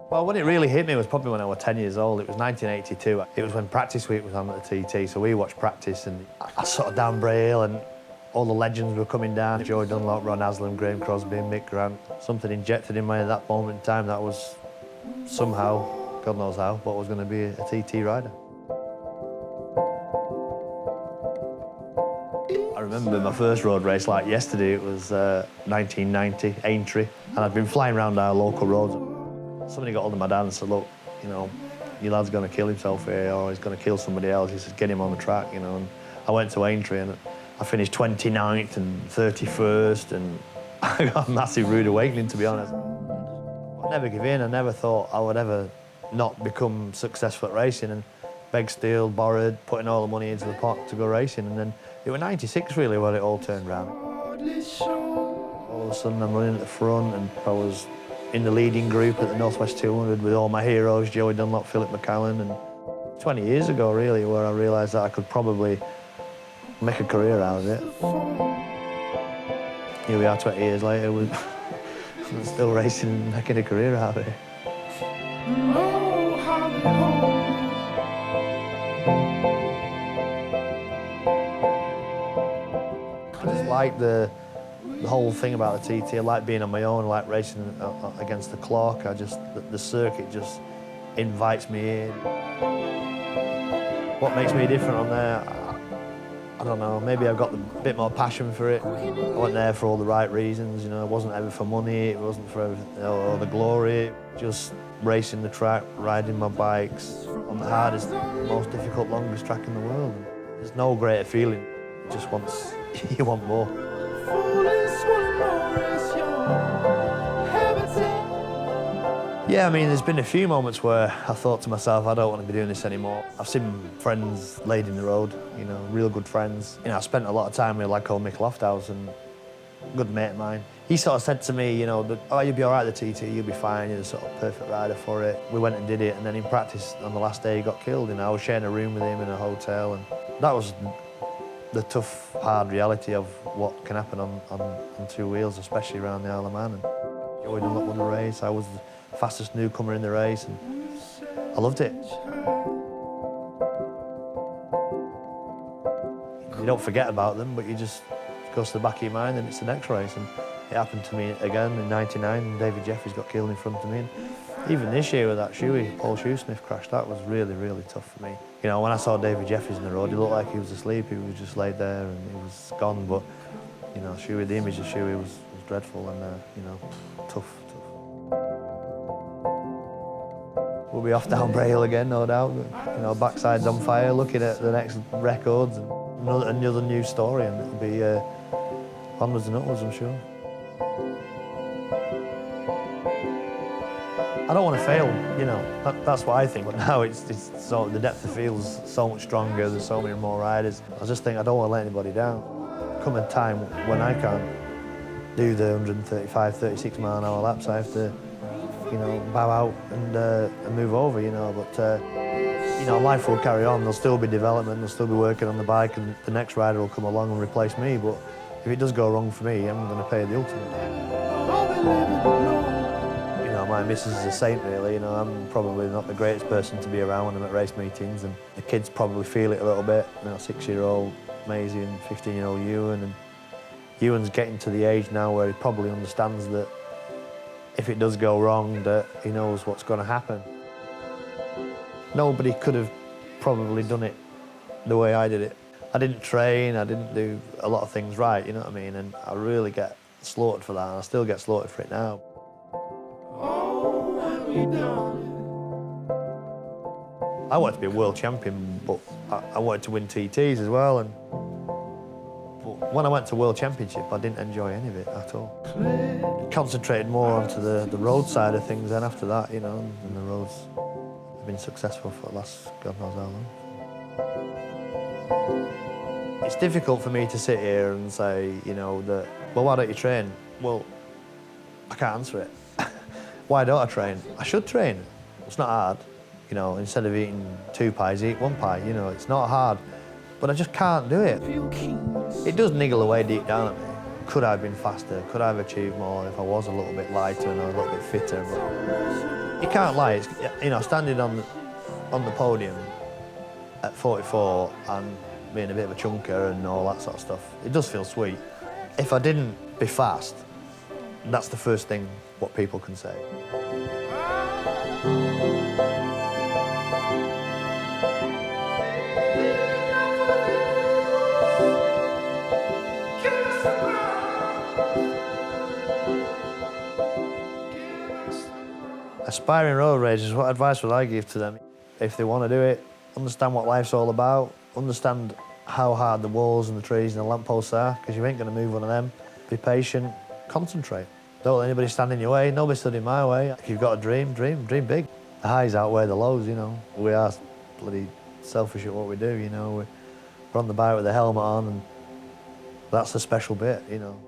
Well, when it really hit me was probably when I was 10 years old. It was 1982. It was when practice week was on at the TT, so we watched practice, and I sort of down Braille, and all the legends were coming down. Joey Dunlop, Ron Haslam, Graham Crosby, Mick Grant. Something injected in me at that moment in time that was somehow, God knows how, but I was going to be a TT rider. I remember my first road race like yesterday. It was 1990, Aintree, and I'd been flying around our local roads. Somebody got hold of my dad and said, look, you know, your lad's going to kill himself here, or he's going to kill somebody else. He said, get him on the track, you know. And I went to Aintree and I finished 29th and 31st, and I got a massive rude awakening, to be honest. I never give in. I never thought I would ever not become successful at racing, and beg, steal, borrowed, putting all the money into the pot to go racing. And then it was 96 really when it all turned round. All of a sudden I'm running at the front, and I was in the leading group at the Northwest 200 with all my heroes, Joey Dunlop, Philip McCallan, and 20 years ago, really, where I realised that I could probably make a career out of it. Here we are 20 years later, we're still racing and making a career out of it. I just like the whole thing about the TT. I like being on my own, I like racing against the clock. The circuit just invites me in. What makes me different on there, I don't know, maybe I've got a bit more passion for it. I went there for all the right reasons, you know, it wasn't ever for money, it wasn't for or the glory, just racing the track, riding my bikes on the hardest, most difficult, longest track in the world. There's no greater feeling, just once you want more. Yeah, I mean, there's been a few moments where I thought to myself, I don't want to be doing this anymore. I've seen friends laid in the road, you know, real good friends. You know, I spent a lot of time with a lad called Mick Lofthouse, and a good mate of mine. He sort of said to me, you know, that, oh, you'll be all right at the TT, you'll be fine, you're the sort of perfect rider for it. We went and did it, and then in practice, on the last day, he got killed. You know, I was sharing a room with him in a hotel, and that was the tough, hard reality of what can happen on two wheels, especially around the Isle of Man. And Joey Dunlop won the race. I was the fastest newcomer in the race, and I loved it. You don't forget about them, but you just it goes to the back of your mind, and it's the next race. And it happened to me again in '99, and David Jeffries got killed in front of me. And even this year with that Paul Shoesmith crash, that was really, really tough for me. You know, when I saw David Jeffries in the road, he looked like he was asleep. He was just laid there and he was gone. But, you know, Shoey, the image of Shoey was dreadful and, you know, tough. We'll be off down Braille again, no doubt. You know, backside's on fire, looking at the next records and another new story, and it'll be onwards and upwards, I'm sure. I don't want to fail, you know, that's what I think. But now it's so, the depth of the field's so much stronger, there's so many more riders. I just think I don't want to let anybody down. Come a time when I can't do the 135, 36 mile an hour laps, I have to, you know, bow out and move over, you know. But, you know, life will carry on. There'll still be development, there'll still be working on the bike, and the next rider will come along and replace me. But if it does go wrong for me, I'm going to pay the ultimate. You know, my missus is a saint, really. You know, I'm probably not the greatest person to be around when I'm at race meetings, and the kids probably feel it a little bit. You know, 6-year-old Maisie and 15-year-old Ewan, and Ewan's getting to the age now where he probably understands that if it does go wrong, that he knows what's going to happen. Nobody could have probably done it the way I did it. I didn't train, I didn't do a lot of things right, you know what I mean? And I really get slaughtered for that, and I still get slaughtered for it now. I wanted to be a world champion, but I wanted to win TTs as well. But when I went to World Championship, I didn't enjoy any of it at all. Concentrated more onto the road side of things then after that, you know, and the roads have been successful for the last God knows how long. It's difficult for me to sit here and say, you know, that, well, why don't you train? Well, I can't answer it. Why don't I train? I should train. It's not hard. You know, instead of eating 2 pies, eat 1 pie. You know, it's not hard. But I just can't do it. It does niggle away deep down at me. Could I have been faster? Could I have achieved more if I was a little bit lighter and a little bit fitter? But you can't lie. It's, you know, standing on the podium at 44 and being a bit of a chunker and all that sort of stuff, it does feel sweet. If I didn't be fast, that's the first thing what people can say. Aspiring road racers, what advice would I give to them? If they want to do it, understand what life's all about, understand how hard the walls and the trees and the lampposts are, because you ain't going to move one of them. Be patient, concentrate. Don't let anybody stand in your way, nobody stood in my way. If you've got a dream, dream big. The highs outweigh the lows, you know. We are bloody selfish at what we do, you know. We're on the bike with the helmet on, and that's the special bit, you know.